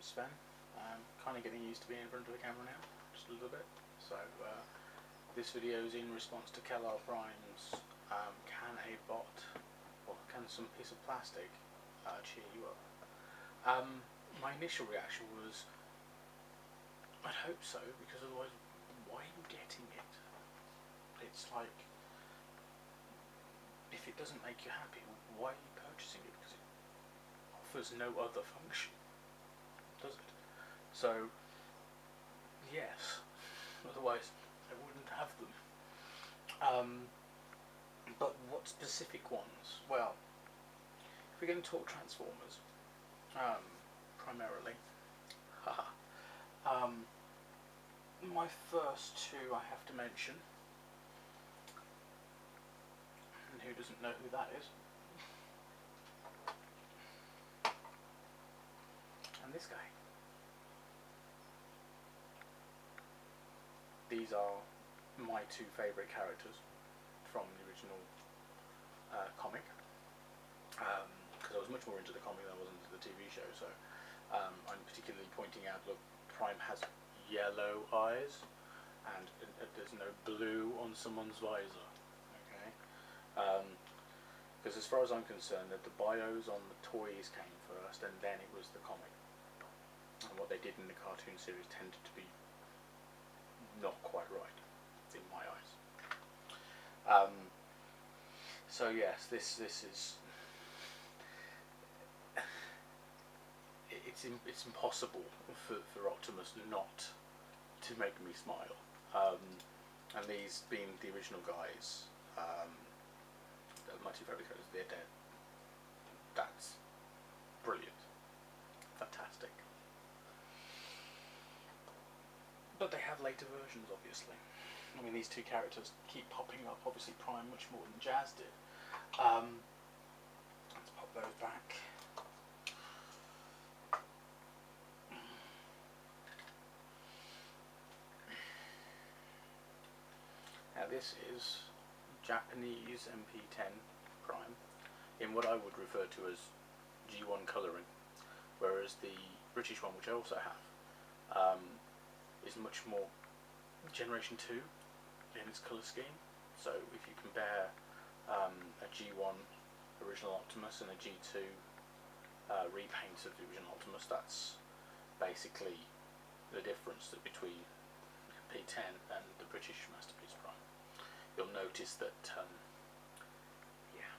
Sven. I'm kind of getting used to being in front of the camera now, just a little bit. So this video is in response to KalelPrime's can a bot, or can some piece of plastic cheer you up? My initial reaction was, I'd hope so, because otherwise, why are you getting it? It's like, if it doesn't make you happy, why are you purchasing it? Because it offers no other function, does it? So, yes, otherwise I wouldn't have them. But what specific ones? Well, if we're going to talk Transformers, primarily, my first two I have to mention, and who doesn't know who that is? And this guy. These are my two favourite characters from the original comic, because I was much more into the comic than I was into the TV show, so I'm particularly pointing out, look, Prime has yellow eyes, and there's no blue on someone's visor, okay? Because as far as I'm concerned, that the bios on the toys came first, and then it was the comic. And what they did in the cartoon series tended to be not quite right, in my eyes. So yes, this is it's impossible for Optimus not to make me smile. And these being the original guys, my two favourite characters, they're dead. That's brilliant, fantastic. But they have later versions, obviously. I mean, these two characters keep popping up, obviously Prime much more than Jazz did. Let's pop those back. Now this is Japanese MP10 Prime, in what I would refer to as G1 colouring, whereas the British one, which I also have, is much more Generation 2 in its colour scheme. So if you compare a G1 original Optimus and a G2 repaint of the original Optimus, that's basically the difference between P10 and the British Masterpiece Prime. You'll notice that, yeah,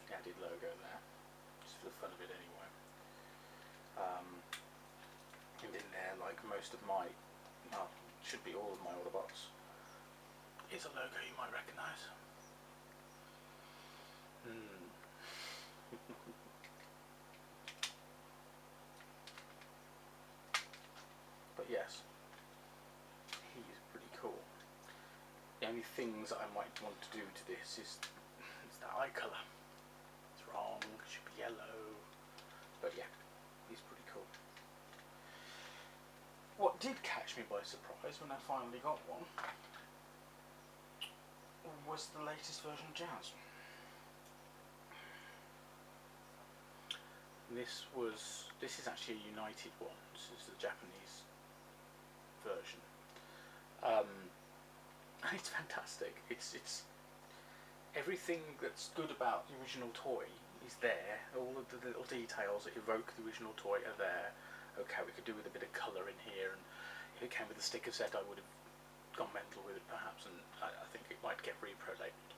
the added logo there, just for the fun of it anyway. And in there, like most of my, well, should be all of my Autobots, is a logo you might recognise. But yes, he's pretty cool. The only things I might want to do to this is that eye colour. It's wrong, it should be yellow. But yeah, he's pretty cool. What did catch me by surprise when I finally got one was the latest version of Jazz. This is actually a United one. This is the Japanese version. It's fantastic. It's everything that's good about the original toy is there. All of the little details that evoke the original toy are there. Okay, we could do with a bit of colour in here, and if it came with a sticker set, I would have gone mental with it perhaps, and I think it might get repro-labelled.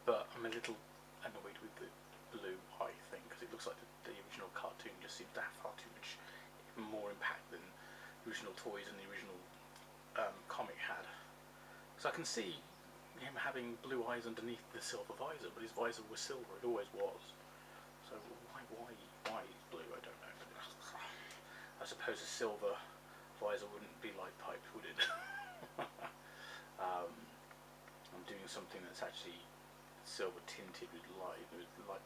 But I'm a little annoyed with the blue eye thing, because it looks like the original cartoon just seems to have far too much more impact than the original toys and the original comic had. So I can see him having blue eyes underneath the silver visor, but his visor was silver, it always was. So why blue, I don't know. I suppose a silver visor wouldn't be light piped, would it? I'm doing something that's actually silver tinted with light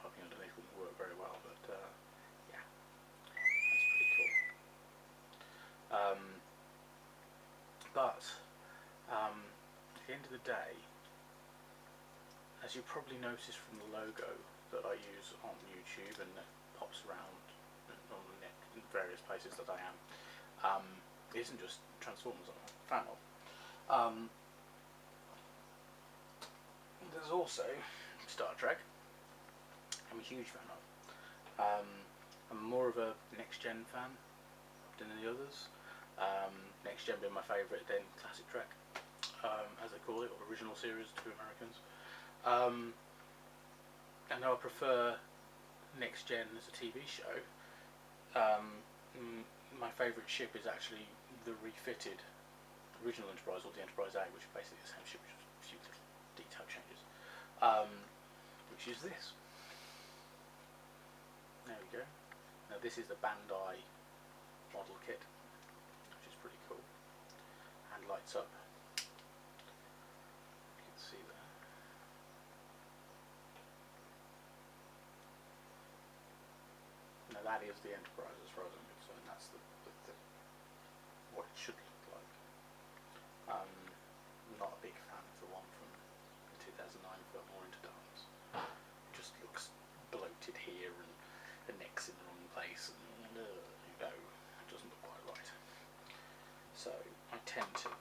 piping underneath wouldn't work very well, but yeah, that's pretty cool. But at the end of the day, as you probably noticed from the logo that I use on YouTube and that pops around on the net in various places that I am, it isn't just Transformers I'm a fan of. There's also Star Trek. I'm a huge fan of. I'm more of a Next Gen fan than the others. Next Gen being my favourite, then Classic Trek, as they call it, or original series to Americans. I know I prefer Next Gen as a TV show. My favourite ship is actually the refitted original Enterprise, or the Enterprise A, which is basically the same ship, with just a few little detail changes. Which is this. There we go. Now this is the Bandai model kit, which is pretty cool, and lights up. You can see there. Now that is the Enterprise as far as I'm concerned. That's the what it should look like. I'm not a big fan of the one from 2009, felt more into dance. It just looks bloated here and the neck's in the wrong place, and it doesn't look quite right. So I tend to,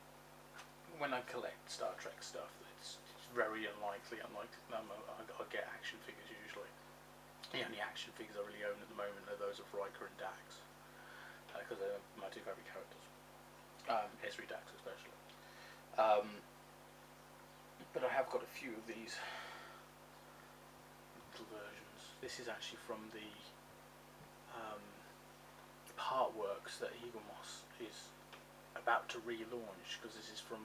when I collect Star Trek stuff, it's very unlikely I get action figures usually. The only action figures I really own at the moment are those of Riker and Dax, because they're my two favourite characters. Esri Dax especially. But I have got a few of these little versions. This is actually from the artworks that Eagle Moss is about to relaunch, because this is from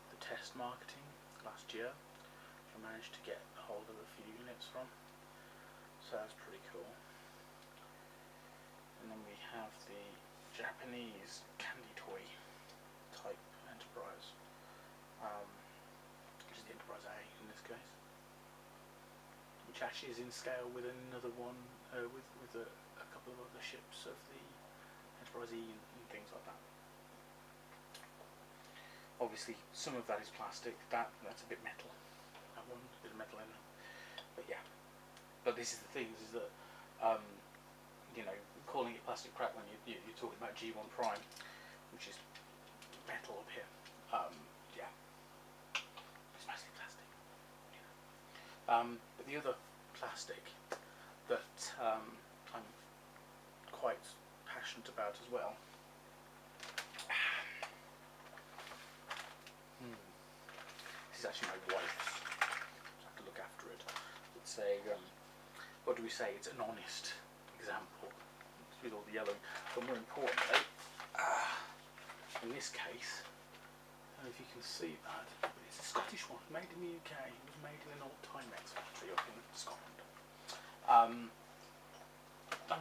the test marketing last year, which I managed to get a hold of a few units from. So that's pretty cool. And then we have the Japanese candy toy type Enterprise, which is the Enterprise A in this case, which actually is in scale with another one, with a couple of other ships of the Enterprise E and things like that. Obviously some of that is plastic, that's a bit metal, that one, a bit of metal in it, but yeah. But this is the thing, is that calling it plastic crap when you're talking about G1 Prime, which is metal up here, yeah, it's mostly plastic. But the other plastic that I'm quite passionate about as well. This is actually my wife's, so I have to look after it. It's a, what do we say, it's an honest example, it's with all the yellowing, but more importantly, in this case, I don't know if you can see that, but it's a Scottish one, made in the UK. It was made in an old Timex factory up in Scotland. I'm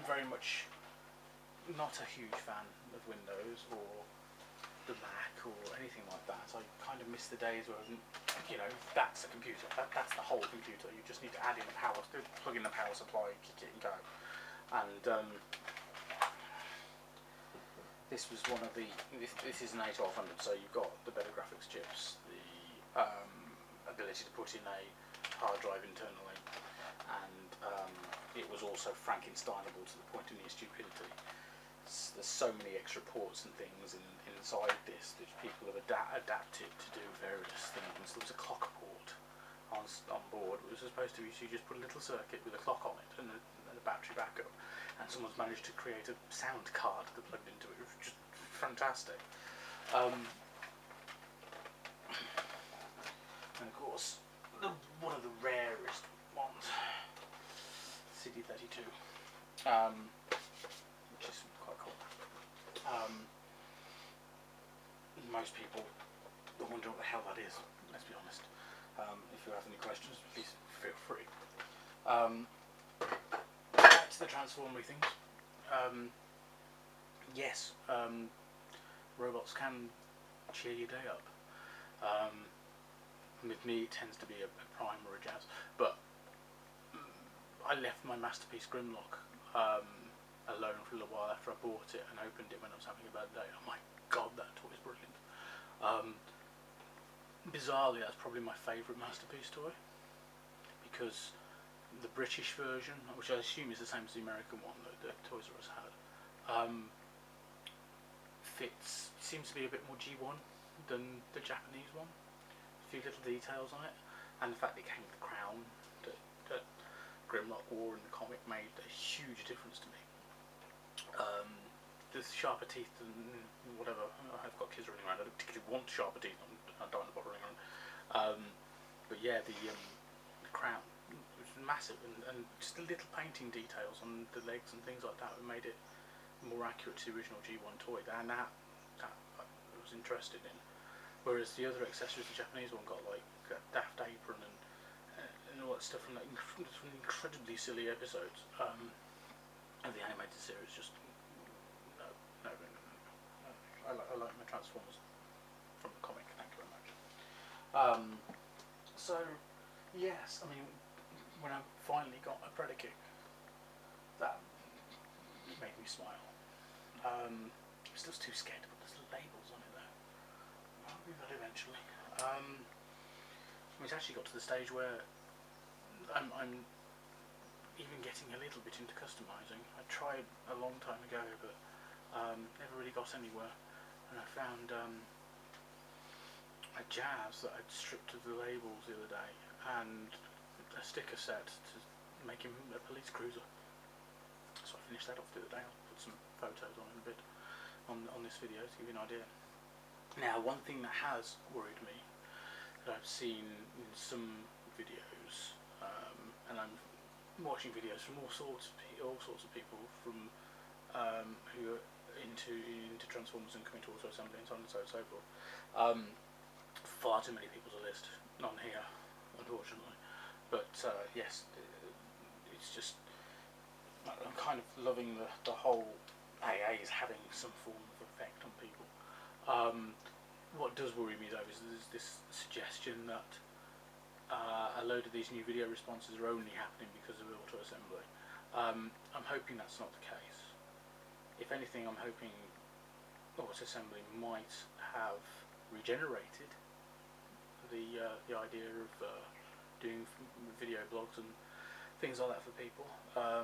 very much not a huge fan of Windows or the Mac or anything like that. I kind of miss the days where, that's a computer. That's the whole computer. You just need to add in the power, plug in the power supply, kick it and go. And this was one of the. This is an A1200, so you've got the better graphics chips, the ability to put in a hard drive internally, and it was also Frankensteinable to the point of near stupidity. There's so many extra ports and things inside this that people have adapted to do various things. There was a clock port on board, which was supposed to be, so you just put a little circuit with a clock on it and a battery backup, and someone's managed to create a sound card that plugged into it, which was just fantastic. And of course, one of the rarest ones, CD32, which is quite cool. Most people will wonder what the hell that is, let's be honest. If you have any questions, please feel free. Back to the transformery things. Yes, robots can cheer your day up. With me it tends to be a Prime or a Jazz, but I left my Masterpiece Grimlock alone for a little while after I bought it and opened it when I was having a bad day. Oh my god, that toy is brilliant. Bizarrely, that's probably my favourite Masterpiece toy. because the British version, which I assume is the same as the American one that Toys R Us had, seems to be a bit more G1 than the Japanese one. A few little details on it, and the fact it came with the crown that Grimlock wore in the comic made a huge difference to me. The sharper teeth and whatever. I've got kids running around. I don't particularly want sharper teeth. I don't want to bother running around. But yeah, the crown was massive, and just the little painting details on the legs and things like that made it more accurate to the original G1 toy. And that I was interested in. Whereas the other accessories, the Japanese one got like a daft apron and all that stuff from incredibly silly episodes. And the animated series just no. I like my Transformers from the comic. Thank you very much. So yes, I mean, when I finally got a Predicate, that made me smile. I'm still too scared to put those labels on it though. I'll do that eventually. It's actually got to the stage where I'm even getting a little bit into customising. I tried a long time ago, but never really got anywhere. And I found a Jazz that I'd stripped of the labels the other day, and a sticker set to make him a police cruiser. So I finished that off the other day. I'll put some photos on in a bit on this video to give you an idea. Now, one thing that has worried me that I've seen in some videos, and I'm watching videos from all sorts of people from who are into Transformers and coming to auto assembly and so on and so forth. Far too many people to list on here, unfortunately. But yes, it's just I'm kind of loving the whole AA is having some form of effect on people. What does worry me though is there's this suggestion that a load of these new video responses are only happening because of auto assembly. I'm hoping that's not the case. If anything, I'm hoping auto assembly might have regenerated the idea of doing video blogs and things like that for people. I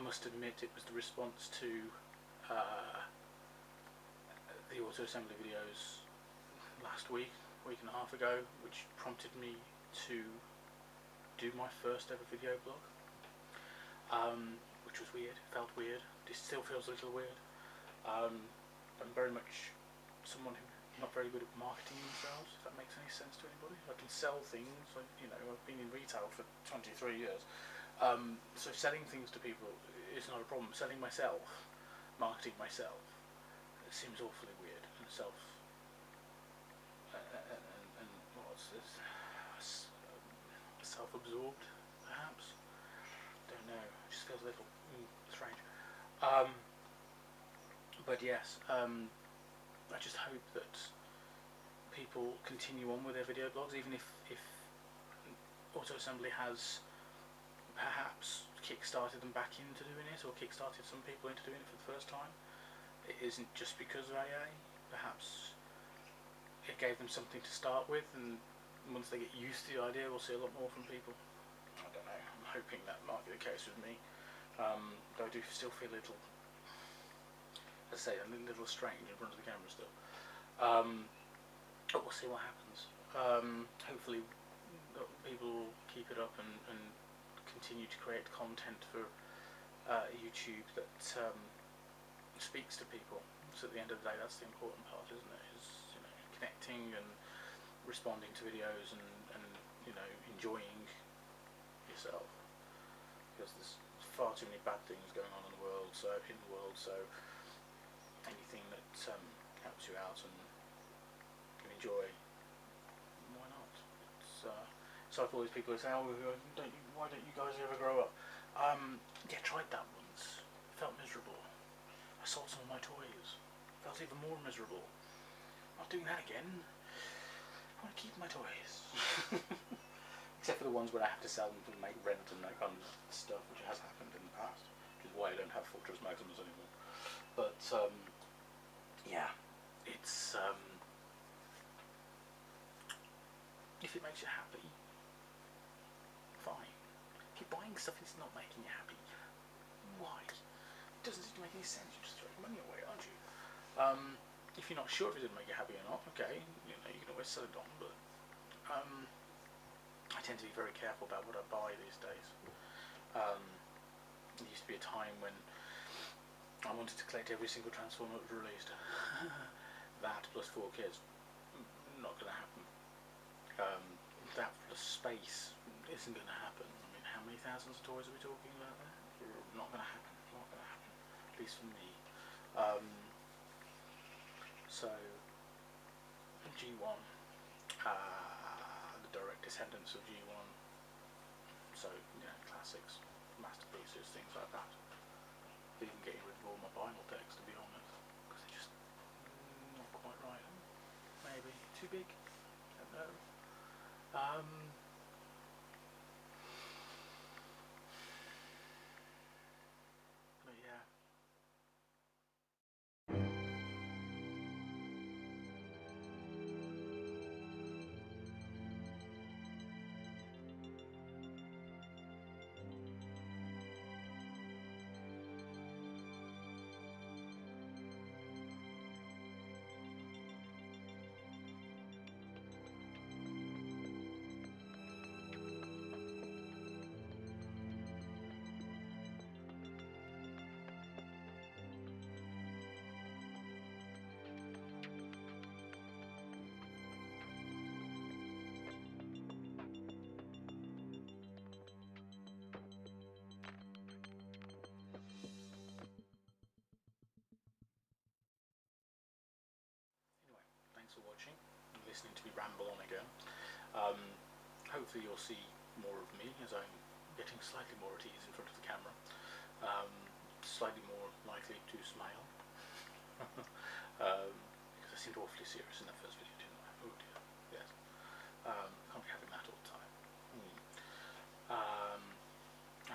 must admit it was the response to the auto assembly videos last week and a half ago, which prompted me to do my first ever video blog, which was weird, felt weird, it still feels a little weird. I'm very much someone who's not very good at marketing themselves, if that makes any sense to anybody. I can sell things, I've been in retail for 23 years, so selling things to people is not a problem. Selling myself, marketing myself, it seems awfully weird and self-absorbed, perhaps. Don't know. It just feels a little strange. But yes, I just hope that people continue on with their video blogs, even if auto assembly has perhaps kickstarted them back into doing it, or kickstarted some people into doing it for the first time. It isn't just because of AA. Perhaps it gave them something to start with, and once they get used to the idea, we'll see a lot more from people. I don't know. I'm hoping that might be the case with me. Though I do still feel a little, as I say, a little strange in front of the camera still. But we'll see what happens. Hopefully people will keep it up and continue to create content for YouTube that speaks to people. So at the end of the day, that's the important part, isn't it? Is connecting and responding to videos and enjoying yourself, because there's far too many bad things going on in the world. So anything that helps you out and can enjoy, why not? So for all these people who say, why don't you guys ever grow up? Yeah, tried that once. Felt miserable. I sold some of my toys. Felt even more miserable. Not doing that again. I want to keep my toys. Except for the ones where I have to sell them to make rent and that kind of stuff, which has happened in the past, which is why I don't have Fortress Maximus anymore. But yeah, it's if it makes you happy, fine. stuff is not making you happy. Why? It doesn't seem to make any sense. You're just throwing money away, aren't you? If you're not sure if it didn't make you happy or not, okay, you know, you can always sell it on, but I tend to be very careful about what I buy these days. There used to be a time when I wanted to collect every single Transformer that was released. That plus 4 kids. Not going to happen. That plus space isn't going to happen. I mean, how many thousands of toys are we talking about there? Not going to happen. Not going to happen. At least for me. So, G1, the direct descendants of G1. So, you know, classics, masterpieces, things like that. Even getting rid of all my vinyl decks, to be honest, because they're just not quite right. Maybe too big. Don't know. But yeah. Thanks for watching and listening to me ramble on again. Hopefully you'll see more of me as I'm getting slightly more at ease in front of the camera. Slightly more likely to smile. Because I seemed awfully serious in that first video, didn't I? Oh dear, yes. Can't be having that all the time.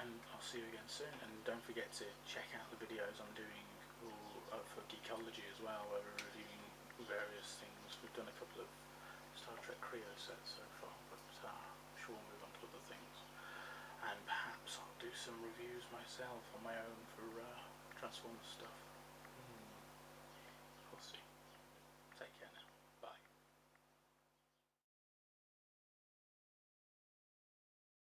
And I'll see you again soon. And don't forget to check out the videos I'm doing for Geekology as well, where we're reviewing various things. We've done a couple of Star Trek Creo sets so far, but I'm sure we'll move on to other things. And perhaps I'll do some reviews myself on my own for Transformers stuff.